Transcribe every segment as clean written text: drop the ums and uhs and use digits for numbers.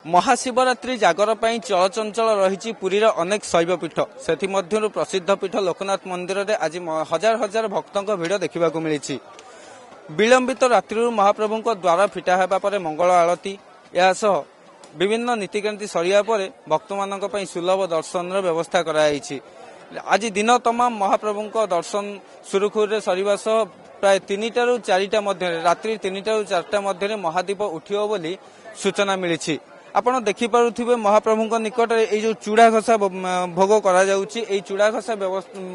महाशिवरात्रि जागर पर चलचंचल रही पुरीर अनेक शैवपीठ से प्रसिद्ध पीठ लोकनाथ मंदिर में आज हजार हजार भक्तों भिड़ देखा मिली। विलंबित रात्रि महाप्रभु द्वार फिटा होगा मंगल आलती यासह विभिन्न नीतिकांति सरिया पर भक्त मान सुलभ दर्शन व्यवस्था कराई। आज दिन तमाम महाप्रभु दर्शन सुरुखुरे सरिवा सह प्राय 3टा ରୁ 4टा मध्य रात्रि 3टा ରୁ 4टा मध्य महादीप उठियो बोली सूचना मिली। आपण देखिपे महाप्रभु निकट जो चूड़ा घसा भोग करा चूड़ा घसा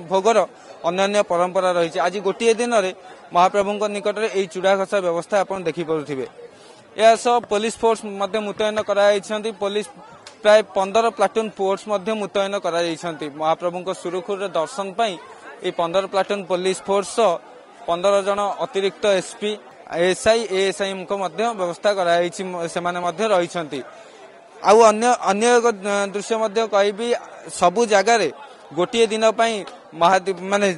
भोगर अन्य परंपरा रही। आज गोटे दिन में महाप्रभु निकट में चूड़ा घसा व्यवस्था आप देखिपे। यह पुलिस फोर्स मुतयन कर पुलिस प्राय 15 प्लाटून फोर्स मुतयन कर महाप्रभु सुरुखुर दर्शन पर 15 प्लाटून पुलिस फोर्स 15 जन अतिरिक्त एसपी एएसआई एएसआई व्यवस्था कराई रही। आउ अन्य एक दृश्य कहि सबु जगार गोटे दिन महादीप माने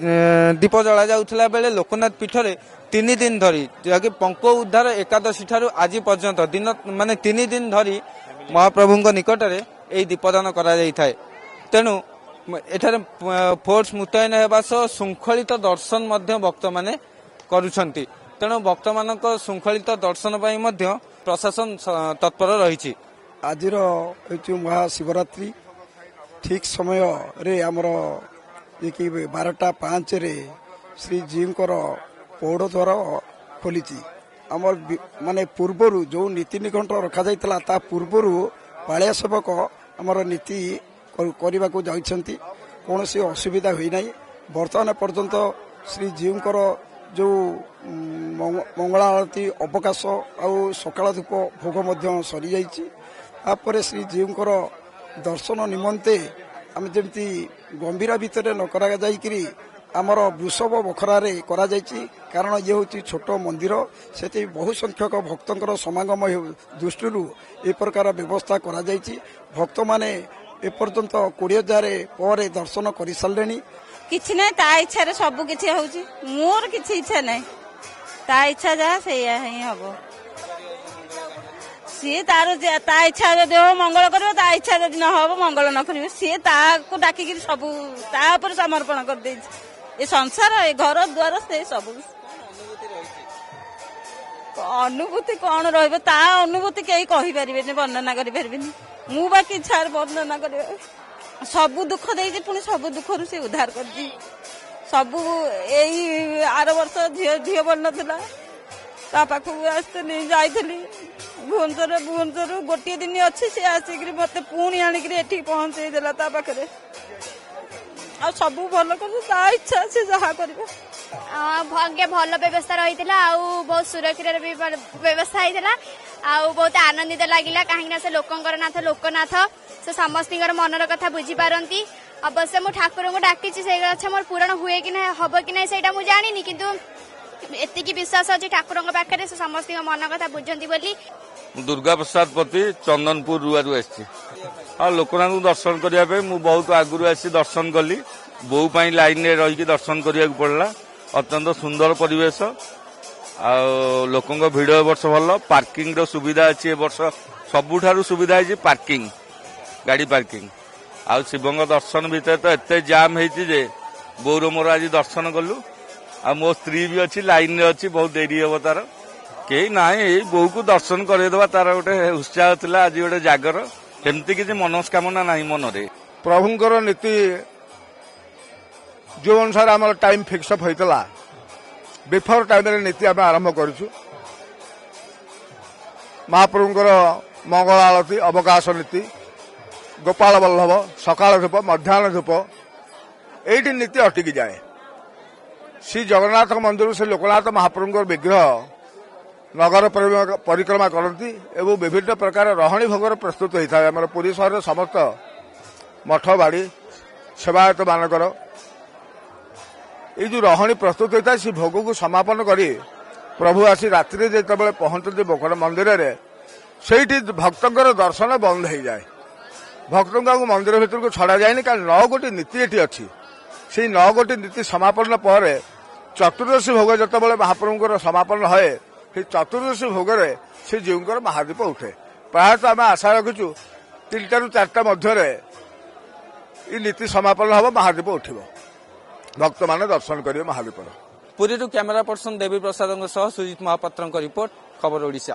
दीप जला जाउथला बेले लोकनाथ पीठ रे 3 दिन धरी जहाँकि पंको उद्धार एकादशी ठारू आज पर्यंत दिन माने 3 दिन धरी महाप्रभु निकट में यही दीपदान करा जाय थाए। तेणु एठारे फोर्स मुतयन होगा सह श्रृंखलित दर्शन भक्त माने करुछंती। तेणु भक्त मान श्रृंखलित दर्शन प्रशासन तत्पर रही। आज महाशिवरात्रि ठीक समय रे आमर 12:05 रे श्री जीव पौड़ द्वार खोली आमर माने पूर्वर जो नीति निघंट रखा जाइतला ता पूर्वर पालिया सेवक आमर नीति करने को जाइछंती। कौन सी असुविधा हुई नहीं। वर्तमान पर्यंत श्री जीव जो मंगला आरती अवकाश आउ सकाळ धूप भोग सरी जाइछि। तापर श्री जीव दर्शन निमंते आम जमी गंभीरा भितर न करा जाइकरी आमर वृषभ बखरा करा जाइछि। कारण ये हूँ छोट मंदिर से बहु संख्यक भक्तर समागम दृष्टि ए प्रकार व्यवस्था करा जाइछि। भक्त माने एपर्यंत 20,000 पर दर्शन कर सारे। किछि नै ता इच्छा रे सब किछि होउची। मोर किछि इच्छा नै ता इच्छा जहा से ही हबो। सी तार ता इच्छा जदि हो मंगल करियो ता इच्छा जदि न हो मंगल न करियो सी ता को डाकी कि सब ता ऊपर समर्पण कर देछि। ए संसार ए घर द्वार से सब अनुभूति कौन रहबो ता अनुभूति केही कहि परिबेनी वर्णना करि परिबेनी। मु बाकी इच्छा वर्णना करियो सबु दुख देइछि पुणी सबु दुखरु से उद्धार करछि। सबु एई आर वर्ष झियो बोल नथिला ता पाखु आस्ते जाइथली भुवनेश्वर गोटे दिन अच्छी से आसिक मत पुणी आणिक एठी पहुंचे देला ता पाखरे आ सबु भल कर ता इच्छा से जहा करबे। भाग्य भल व्यवस्था रही बहुत सुरक्षा भी व्यवस्था होता बहुत आनंदित लगिला कहीं से लोकंकर नाथ लोकनाथ से समस्त मनर कथा बुझी पारती। अवश्य मु ठाकुर को डाकी से अच्छा मोर पूरण हुए कि ना हम कि ना से जानी किंतु एतिकी विश्वास अच्छी ठाकुर पाखे से समस्त मन कथा बुझती बोली। दुर्गा प्रसाद पति चंदनपुर रुआरू हाँ लोकनाथ दर्शन करने मु बहुत आगुरी आसी दर्शन कली। बो लाइन में रही दर्शन करने पड़ला। अत्यंत सुंदर परिवेश आ लोकों भिड़ वर्ष भल पार्किंग सुविधा अच्छी वर्ष सबुठारु सुविधा है पार्किंग गाड़ी पार्किंग आ शिवंग दर्शन भितर तो एत जाम है बोर मोर आज दर्शन कलु आ मो स्त्री भी अच्छी लाइन में अच्छी बहुत देरी हम तार कई ना बो को दर्शन करदेवा तार गोटे उत्साह था। आज गोटे जागर एमती किसी मनस्कामना ना मन रे प्रभुंकर नीति जो अनुसार आम टाइम फिक्स अप होता बिफोर टाइम नीति आम आरंभ करूँ। महाप्रभुंकर मंगल आलती अवकाश नीति गोपाल बल्लभ सकाल धूप मध्याह्न धूप यही नीति अटकी जाए। श्री जगन्नाथ मंदिर से लोकनाथ महाप्रभुंकर विग्रह नगर परिक्रमा करती एवं विभिन्न प्रकार रहणी भोगर प्रस्तुत होता है। आम पुरी सहर समस्त मठ बाड़ी सेवायत मानकर ये जो रहणी प्रस्तुत होता है सी भोग को समापन करी प्रभु आसी रात्रि जिते पहुंचती बोकड़ मंदिर रे से भक्तर दर्शन बंद हो जाए। भक्त को मंदिर भीतर को छड़ा जाए कारण 9 गोटी नीति ये अच्छी से 9 गोटी नीति समापन पर चतुर्दशी भोग जिते महाप्रभुंर समापन है चतुर्दशी भोग से जीवकर महादीप उठे ପ୍ରାୟତଃ ଆମେ ଆଶା ରଖିଛୁ 3ଟାରୁ 4ଟା ମଧ୍ୟରେ এই ନୀତି ସମାପନ ହେବ, ମହାଦୀପ ଉଠିବ, ଭକ୍ତମାନେ ଦର୍ଶନ କରିବେ ମହାଦୀପର। ପୁରୀରୁ କ୍ୟାମେରା ପର୍ସନ ଦେବୀ ପ୍ରସାଦଙ୍କ ସହ ସୁଜିତ ମହାପାତ୍ରଙ୍କ ରିପୋର୍ଟ, ଖବର ଓଡ଼ିଶା।